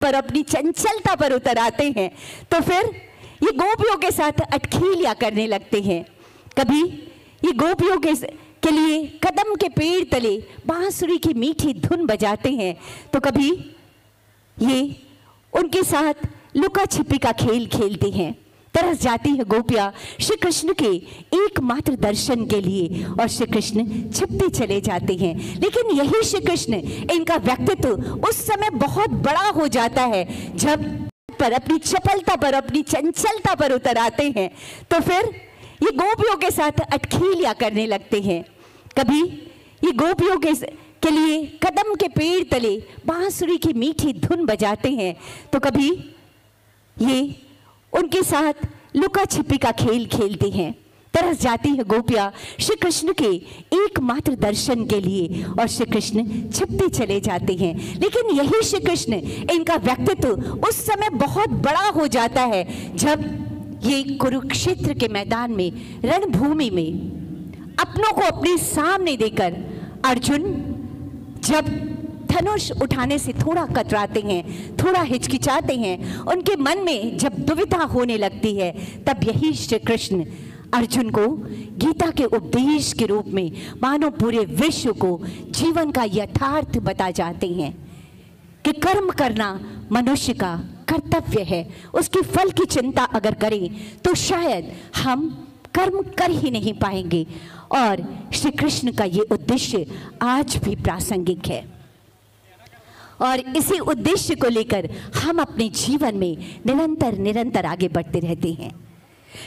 पर, अपनी चंचलता पर उतर आते हैं तो फिर ये गोपियों के साथ अटखेलियां करने लगते हैं। कभी ये गोपियों के लिए कदम के पेड़ तले बांसुरी की मीठी धुन बजाते हैं तो कभी ये उनके साथ लुका छिपी का खेल खेलते हैं। तरस जाती है गोपियां श्री कृष्ण के एकमात्र दर्शन के लिए और श्री कृष्ण छिपते चले जाते हैं। लेकिन यही श्री कृष्ण, इनका व्यक्तित्व उस समय बहुत बड़ा हो जाता है जब पर अपनी चपलता पर, अपनी चंचलता पर उतर आते हैं तो फिर ये गोपियों के साथ अटखेलियां करने लगते हैं। कभी ये गोपियों के लिए कदम के पेड़ तले बांसुरी की मीठी धुन बजाते हैं तो कभी ये उनके साथ लुका छिपी का खेल खेलते हैं। तरस जाती है गोपियां श्री कृष्ण के एकमात्र दर्शन के लिए और श्री कृष्ण छिपते चले जाते हैं। लेकिन यही श्री कृष्ण, इनका व्यक्तित्व उस समय बहुत बड़ा हो जाता है जब ये कुरुक्षेत्र के मैदान में, रणभूमि में अपनों को अपने सामने देकर अर्जुन जब धनुष उठाने से थोड़ा कतराते हैं, थोड़ा हिचकिचाते हैं, उनके मन में जब दुविधा होने लगती है, तब यही श्री कृष्ण अर्जुन को गीता के उपदेश के रूप में मानो पूरे विश्व को जीवन का यथार्थ बता जाते हैं कि कर्म करना मनुष्य का कर्तव्य है। उसके फल की चिंता अगर करें तो शायद हम कर्म कर ही नहीं पाएंगे। और श्री कृष्ण का ये उद्देश्य आज भी प्रासंगिक है और इसी उद्देश्य को लेकर हम अपने जीवन में निरंतर आगे बढ़ते रहते हैं।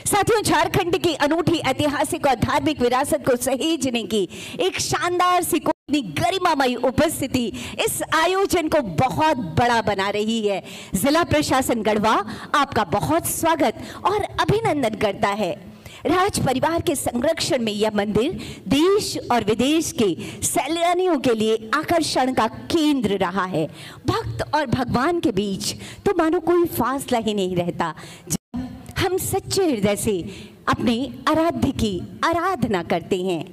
साथियों, झारखंड की अनूठी ऐतिहासिक और धार्मिक विरासत को सहेजने की एक शानदार सी गरिमामयी उपस्थिति इस आयोजन को बहुत बड़ा बना रही है। जिला प्रशासन गढ़वा आपका बहुत स्वागत और अभिनंदन करता है। राज परिवार के संरक्षण में यह मंदिर देश और विदेश के सैलानियों के लिए आकर्षण का केंद्र रहा है। भक्त और भगवान के बीच तो मानो कोई फासला ही नहीं रहता जब हम सच्चे हृदय से अपने आराध्य की आराधना करते हैं।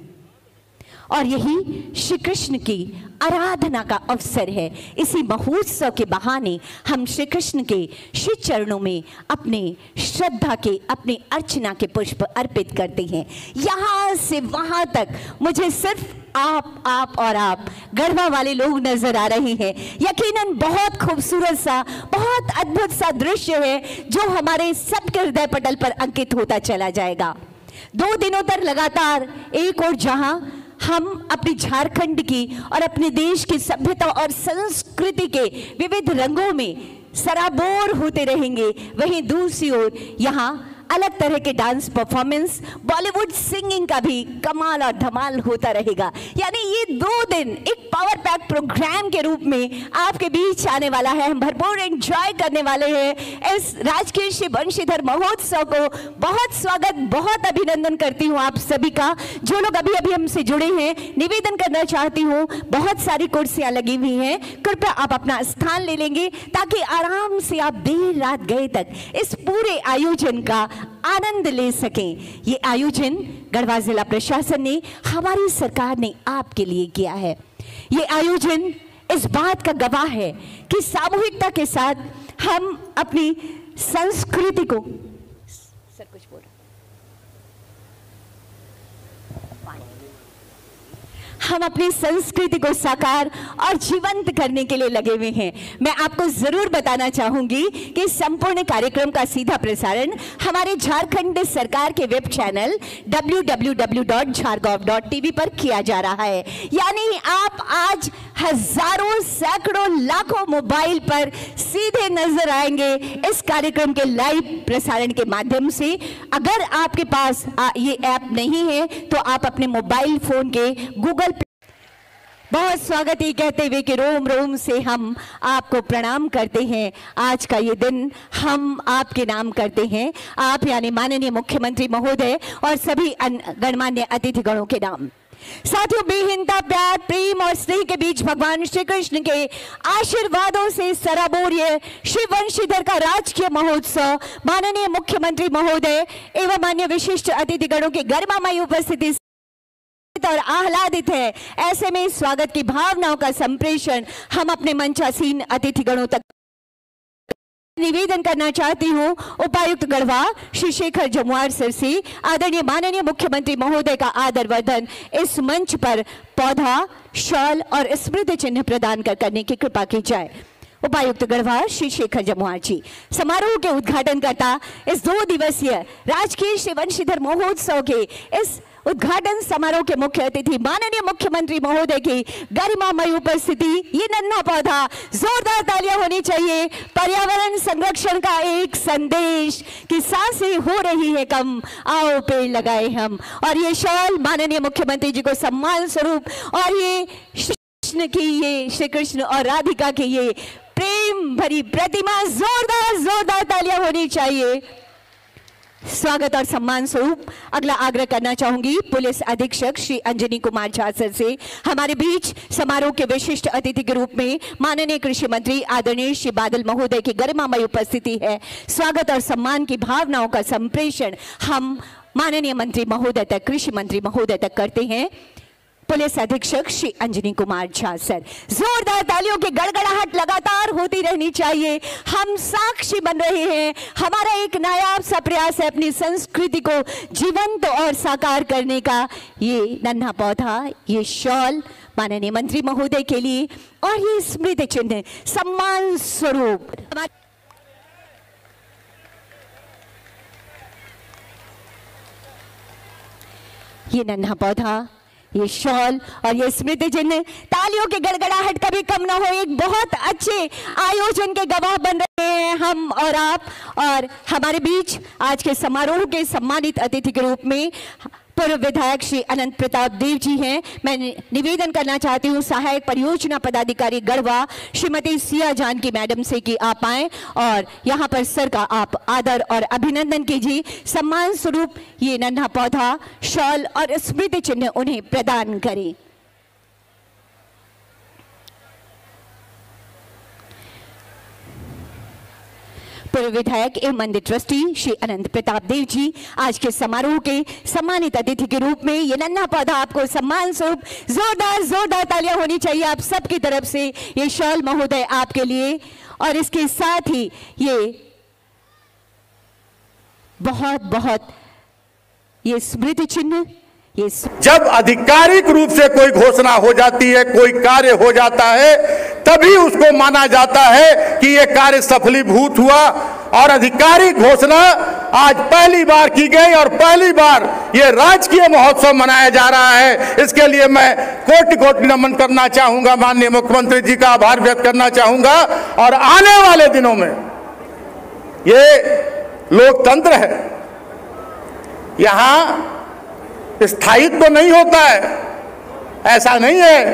और यही श्री कृष्ण की आराधना का अवसर है। इसी महोत्सव के बहाने हम श्री कृष्ण के श्री चरणों में अपने श्रद्धा के, अपने अर्चना के पुष्प अर्पित करते हैं। यहाँ से वहाँ तक मुझे सिर्फ आप और आप गढ़वा वाले लोग नजर आ रहे हैं। यकीनन बहुत खूबसूरत सा, बहुत अद्भुत सा दृश्य है जो हमारे सबके हृदय पटल पर अंकित होता चला जाएगा। 2 दिनों तक लगातार एक और जहां हम अपनी झारखंड की और अपने देश की सभ्यता और संस्कृति के विविध रंगों में सराबोर होते रहेंगे, वहीं दूसरी ओर यहाँ अलग तरह के डांस परफॉर्मेंस, बॉलीवुड सिंगिंग का भी कमाल और धमाल होता रहेगा। यानी ये 2 दिन एक पावर पैक प्रोग्राम के रूप में आपके बीच आने वाला है। हम भरपूर एंजॉय करने वाले हैं इस राजकीय श्री वंशीधर महोत्सव को। बहुत स्वागत, बहुत अभिनंदन करती हूँ आप सभी का। जो लोग अभी अभी हमसे जुड़े हैं, निवेदन करना चाहती हूँ, बहुत सारी कुर्सियां लगी हुई हैं, कृपया आप अपना स्थान ले लेंगे ताकि आराम से आप देर रात गए तक इस पूरे आयोजन का आनंद ले सकें। ये आयोजन गढ़वा जिला प्रशासन ने, हमारी सरकार ने आपके लिए किया है। ये आयोजन इस बात का गवाह है कि सामूहिकता के साथ हम अपनी संस्कृति को, सर कुछ बोल, हम अपनी संस्कृति को साकार और जीवंत करने के लिए लगे हुए हैं। मैं आपको जरूर बताना चाहूंगी कि संपूर्ण कार्यक्रम का सीधा प्रसारण हमारे झारखंड सरकार के वेब चैनल www.jhargov.tv पर किया जा रहा है। यानी आप आज हजारों, सैकड़ों, लाखों मोबाइल पर सीधे नजर आएंगे इस कार्यक्रम के लाइव प्रसारण के माध्यम से। अगर आपके पास ये ऐप नहीं है तो आप अपने मोबाइल फोन के गूगल, बहुत स्वागत ही कहते हुए कि रोम रोम से हम आपको प्रणाम करते हैं। आज का ये दिन हम आपके नाम करते हैं, आप यानी माननीय मुख्यमंत्री महोदय और सभी गणमान्य अतिथिगणों के नाम। साथियों, बेहिंता प्यार, प्रेम और स्नेह के बीच भगवान श्री कृष्ण के आशीर्वादों से सराबोर ये श्री वंशीधर का राजकीय महोत्सव माननीय मुख्यमंत्री महोदय एवं अन्य विशिष्ट अतिथिगणों की गरिमामयी उपस्थिति और आह्लादित है। ऐसे में स्वागत की भावनाओं का संप्रेषण हम अपने मंचासीन अतिथिगणों तक निवेदन करना चाहती हूँ उपायुक्त गढ़वा श्री शेखर जमुआर सर से आदरणीय माननीय मुख्यमंत्री महोदय का आदर वर्धन इस मंच पर पौधा, शॉल और स्मृति चिन्ह प्रदान करने की कृपा की जाए। उपायुक्त गढ़वा श्री शेखर जमुआर जी समारोह के उद्घाटन करता इस 2 दिवसीय राजकीय श्री वंशीधर महोत्सव के इस उद्घाटन समारोह के मुख्य अतिथि माननीय मुख्यमंत्री महोदय की गरिमामय उपस्थिति। ये नन्हा पौधा, जोरदार तालियां होनी चाहिए। पर्यावरण संरक्षण का एक संदेश कि सांसें हो रही है कम, आओ पेड़ लगाए हम। और ये शॉल माननीय मुख्यमंत्री जी को सम्मान स्वरूप, और ये श्री कृष्ण और राधिका की ये प्रेम भरी प्रतिमा, जोरदार तालियां होनी चाहिए। स्वागत और सम्मान स्वरूप अगला आग्रह करना चाहूंगी पुलिस अधीक्षक श्री अंजनी कुमार झा सर से। हमारे बीच समारोह के विशिष्ट अतिथि के रूप में माननीय कृषि मंत्री आदरणीय श्री बादल महोदय की गरिमामय उपस्थिति है। स्वागत और सम्मान की भावनाओं का संप्रेषण हम माननीय मंत्री महोदय तक, कृषि मंत्री महोदय तक करते हैं। पुलिस अधीक्षक श्री अंजनी कुमार झा सर, जोरदार तालियों की गड़गड़ाहट लगातार होती रहनी चाहिए। हम साक्षी बन रहे हैं, हमारा एक नायाब सा प्रयास है अपनी संस्कृति को जीवंत और साकार करने का। ये नन्हा पौधा, ये शॉल माननीय मंत्री महोदय के लिए, और ये स्मृति चिन्ह सम्मान स्वरूप। ये नन्हा पौधा, ये शॉल और ये स्मृति चिन्ह, तालियों की गड़गड़ाहट कभी कम ना हो। एक बहुत अच्छे आयोजन के गवाह बन रहे हैं हम और आप। और हमारे बीच आज के समारोह के सम्मानित अतिथि के रूप में पूर्व विधायक श्री अनंत प्रताप देव जी हैं। मैं निवेदन करना चाहती हूँ सहायक परियोजना पदाधिकारी गढ़वा श्रीमती सिया जानकी मैडम से कि आप आए और यहाँ पर सर का आप आदर और अभिनंदन कीजिए। सम्मान स्वरूप ये नन्हा पौधा, शॉल और स्मृति चिन्ह उन्हें प्रदान करें। पूर्व विधायक एवं मंदिर ट्रस्टी श्री अनंत प्रताप देव जी आज के समारोह के सम्मानित अतिथि के रूप में ये नन्हा पौधा आपको सम्मान स्वरूप जोरदार तालियां होनी चाहिए आप सबकी तरफ से। ये शॉल महोदय आपके लिए, और इसके साथ ही ये बहुत ये स्मृति चिन्ह। जब आधिकारिक रूप से कोई घोषणा हो जाती है, कोई कार्य हो जाता है, तभी उसको माना जाता है कि यह कार्य सफलीभूत हुआ। और आधिकारिक घोषणा आज पहली बार की गई और पहली बार यह राजकीय महोत्सव मनाया जा रहा है। इसके लिए मैं कोटि नमन करना चाहूंगा, माननीय मुख्यमंत्री जी का आभार व्यक्त करना चाहूंगा। और आने वाले दिनों में ये लोकतंत्र है, यहां स्थायित्व तो नहीं होता है, ऐसा नहीं है।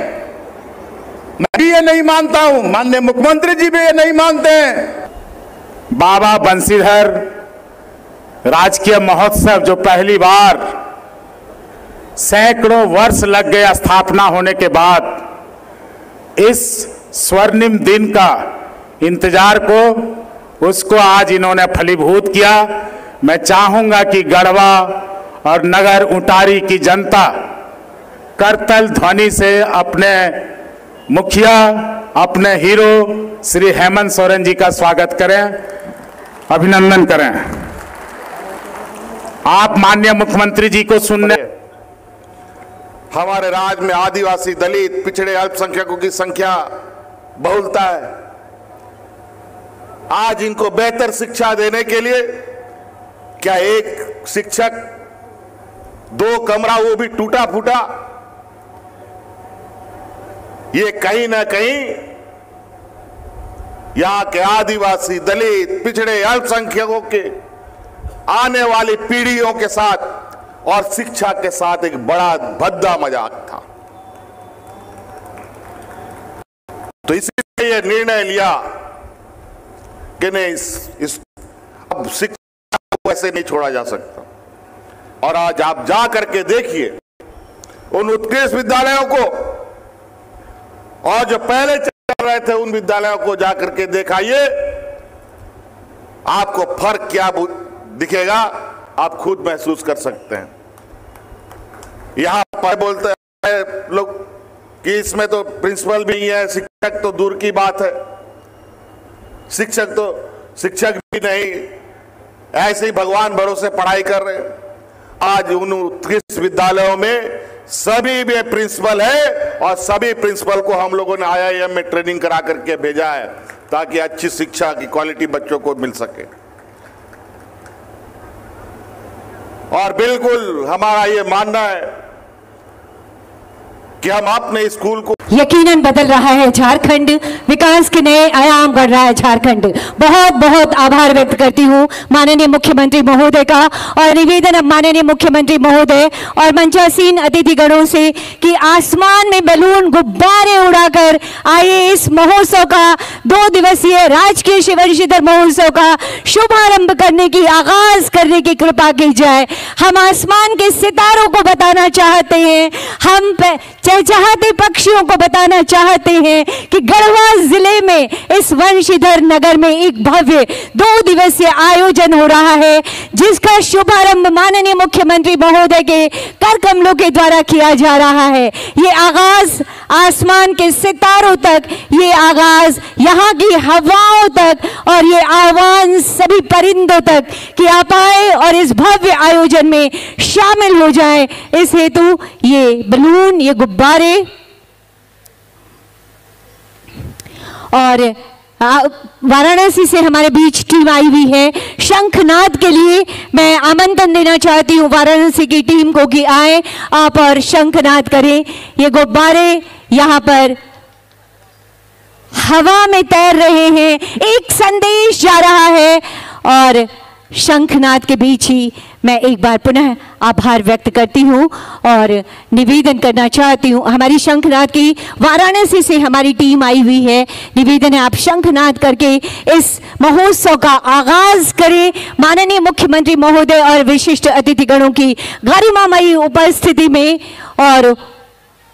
मैं भी ये नहीं मानता हूं, माननीय मुख्यमंत्री जी भी ये नहीं मानते हैं। बाबा बंशीधर राजकीय महोत्सव जो पहली बार सैकड़ों वर्ष लग गए स्थापना होने के बाद, इस स्वर्णिम दिन का इंतजार को उसको आज इन्होंने फलीभूत किया। मैं चाहूंगा कि गढ़वा और नगर उंटारी की जनता करतल ध्वनि से अपने मुखिया, अपने हीरो श्री हेमंत सोरेन जी का स्वागत करें, अभिनंदन करें। आप माननीय मुख्यमंत्री जी को सुनने। हमारे राज्य में आदिवासी, दलित, पिछड़े अल्पसंख्यकों की संख्या बहुलता है। आज इनको बेहतर शिक्षा देने के लिए क्या एक शिक्षक 2 कमरा, वो भी टूटा फूटा, ये कहीं ना कहीं यहां के आदिवासी, दलित, पिछड़े अल्पसंख्यकों के आने वाली पीढ़ियों के साथ और शिक्षा के साथ एक बड़ा भद्दा मजाक था। तो इसलिए यह निर्णय लिया कि नहीं, इस अब शिक्षा को ऐसे नहीं छोड़ा जा सकता। और आज आप जा करके देखिए उन उत्कृष्ट विद्यालयों को, और जो पहले चल रहे थे उन विद्यालयों को जा करके दिखाइए, आपको फर्क क्या दिखेगा आप खुद महसूस कर सकते हैं। यहां पर बोलते हैं लोग कि इसमें तो प्रिंसिपल भी है, शिक्षक तो दूर की बात है। शिक्षक तो शिक्षक भी नहीं, ऐसे ही भगवान भरोसे पढ़ाई कर रहे हैं। आज उन उत्कृष्ट विद्यालयों में सभी भी प्रिंसिपल है और सभी प्रिंसिपल को हम लोगों ने IIM में ट्रेनिंग करा करके भेजा है ताकि अच्छी शिक्षा की क्वालिटी बच्चों को मिल सके। और बिल्कुल हमारा ये मानना है कि हम अपने स्कूल को यकीनन बदल रहा है झारखंड, विकास के नए आयाम बढ़ रहा है झारखंड। बहुत बहुत आभार व्यक्त करती हूँ माननीय मुख्यमंत्री महोदय का, और निवेदन अब माननीय मुख्यमंत्री महोदय और मंचासीन अतिथिगणों से कि आसमान में बैलून गुब्बारे उड़ाकर आइए इस महोत्सव का 2 दिवसीय राजकीय शिवंशीधर महोत्सव का शुभारंभ करने की, आगाज करने की कृपा की जाए। हम आसमान के सितारों को बताना चाहते हैं, हम चहचहाते पक्षियों को बताना चाहते हैं कि गढ़वा जिले में इस वंशीधर नगर में एक भव्य 2 दिवसीय आयोजन हो रहा है, जिसका शुभारंभ माननीय मुख्यमंत्री महोदय के कर कमलों के द्वारा किया जा रहा है। ये आगाज आसमान के सितारों तक, ये आगाज यहाँ की हवाओं तक, और ये आह्वान सभी परिंदों तक कि आप आए और इस भव्य आयोजन में शामिल हो जाएं। इस हेतु ये बलून, ये गुब्बारे और वाराणसी से हमारे बीच टीम आई हुई है शंखनाद के लिए। मैं आमंत्रण देना चाहती हूँ वाराणसी की टीम को कि आए आप और शंखनाद करें। ये गुब्बारे यहाँ पर हवा में तैर रहे हैं, एक संदेश जा रहा है, और शंखनाद के बीच ही मैं एक बार पुनः आभार व्यक्त करती हूं और निवेदन करना चाहती हूं। हमारी शंखनाद की वाराणसी से हमारी टीम आई हुई है। निवेदन है आप शंखनाद करके इस महोत्सव का आगाज करें। माननीय मुख्यमंत्री महोदय और विशिष्ट अतिथिगणों की गरिमामयी उपस्थिति में, और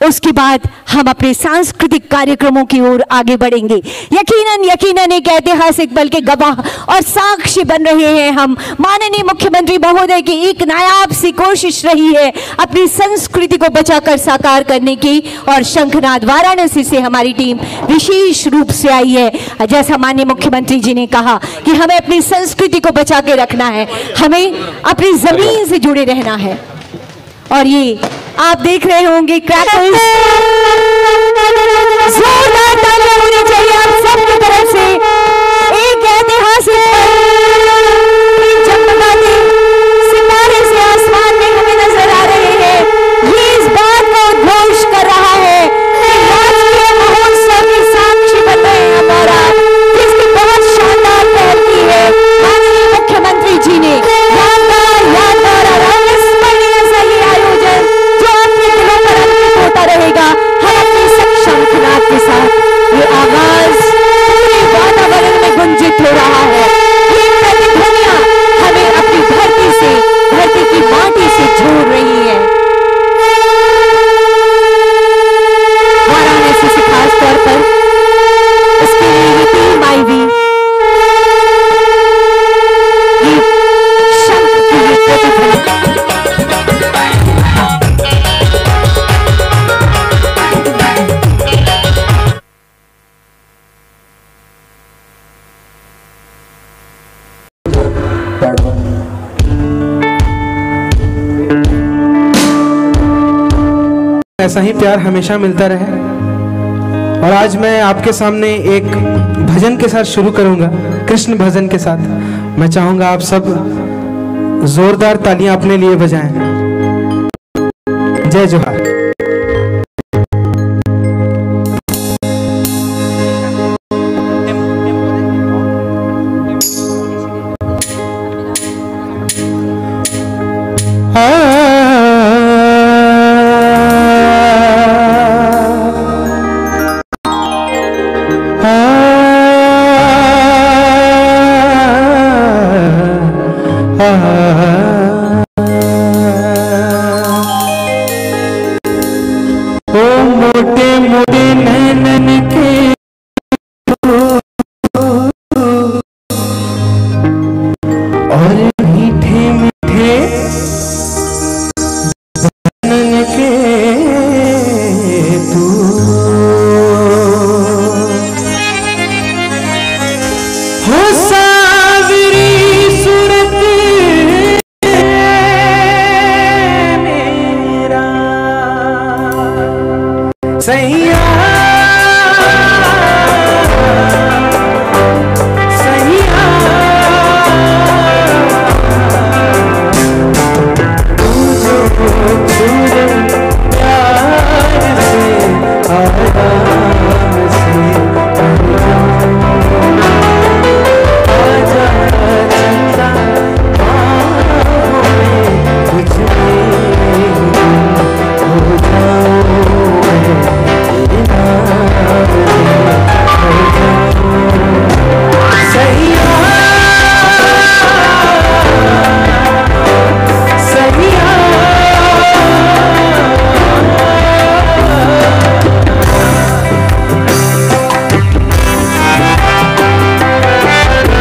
उसके बाद हम अपने सांस्कृतिक कार्यक्रमों की ओर आगे बढ़ेंगे। यकीनन एक ऐतिहासिक पल के गवाह और साक्षी बन रहे हैं हम। माननीय मुख्यमंत्री महोदय की एक नायाब सी कोशिश रही है अपनी संस्कृति को बचाकर साकार करने की, और शंखनाद वाराणसी से हमारी टीम विशेष रूप से आई है। जैसा माननीय मुख्यमंत्री जी ने कहा कि हमें अपनी संस्कृति को बचा के रखना है, हमें अपनी जमीन से जुड़े रहना है। और ये आप देख रहे होंगे क्रैकर्स, जोरदार तालियां होनी चाहिए आप सबकी तरफ से। एक ऐतिहासिक चमचमाते सितारे से आसमान में हमें नजर आ रहे हैं। ये इस बात का उद्घोष कर रहा है कि राजकीय महोत्सव की साक्षी बन रहे हैं हमारा, जिसकी बहुत शानदार पहल की है माननीय मुख्यमंत्री जी ने। यादगार और अविस्मरणीय सही आयोजन जो आपके दिलों पर अंकित होता रहेगा। हम अपनी शंखनाद के साथ ये आवाज पूरे वातावरण में गुंजित हो रहा है। ये प्रतिध्वनियां हमें अपनी धरती से, धरती की माटी से जोड़ रही है। वाराणसी से खास तौर पर इसके लिए ये टीम आई हुई, ये शंख की ये प्रतिध्वनि ऐसा ही प्यार हमेशा मिलता रहे। और आज मैं आपके सामने एक भजन के साथ शुरू करूंगा, कृष्ण भजन के साथ। मैं चाहूंगा आप सब जोरदार तालियां अपने लिए बजाएं। जय जोहार। हो सा सैया सैया तू जो छूले प्यार से आराम से आजा चलता बाहों में कुछ हो जाऊं तेरे नाम हो जाऊं सैया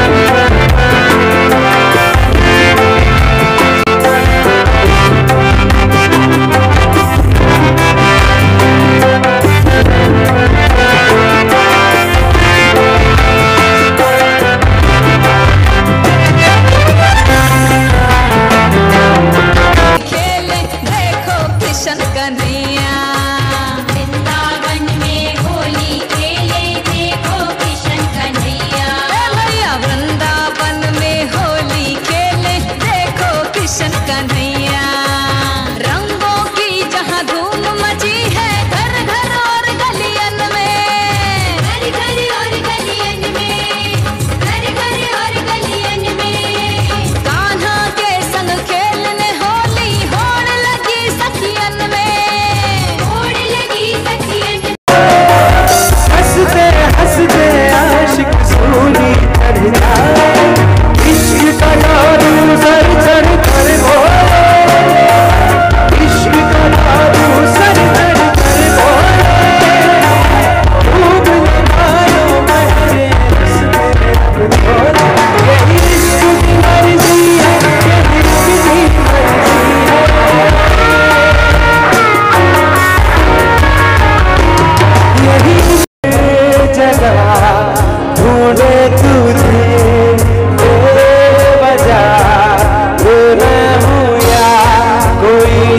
सैया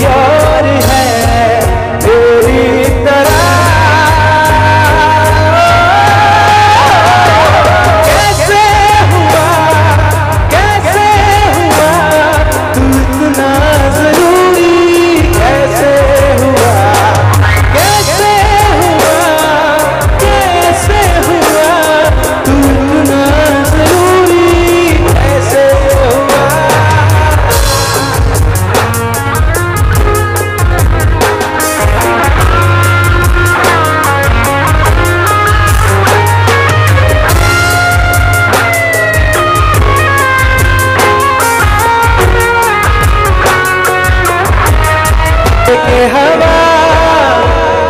हवा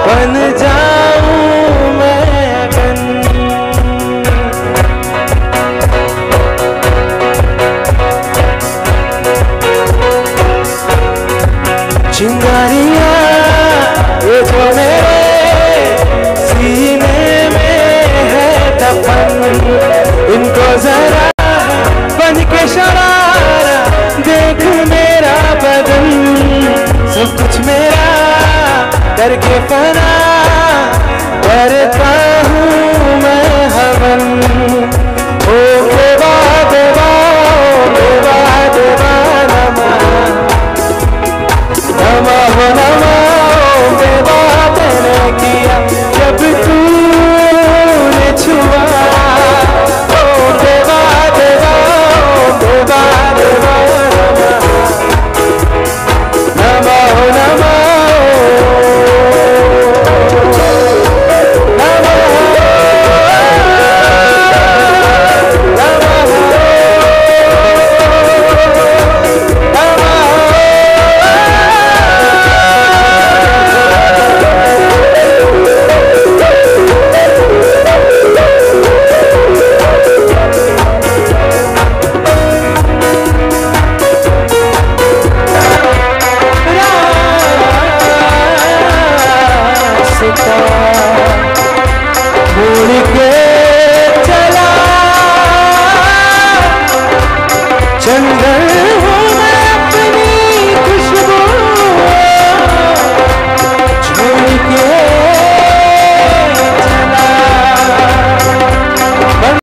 बन जाऊं मैं अगन चिंगारियां ये जो मेरे सीने में है दफन इनको जरा बन के शरारा देख मेरा बदन सब कुछ मेरा करके फना करता हूँ मैं हवन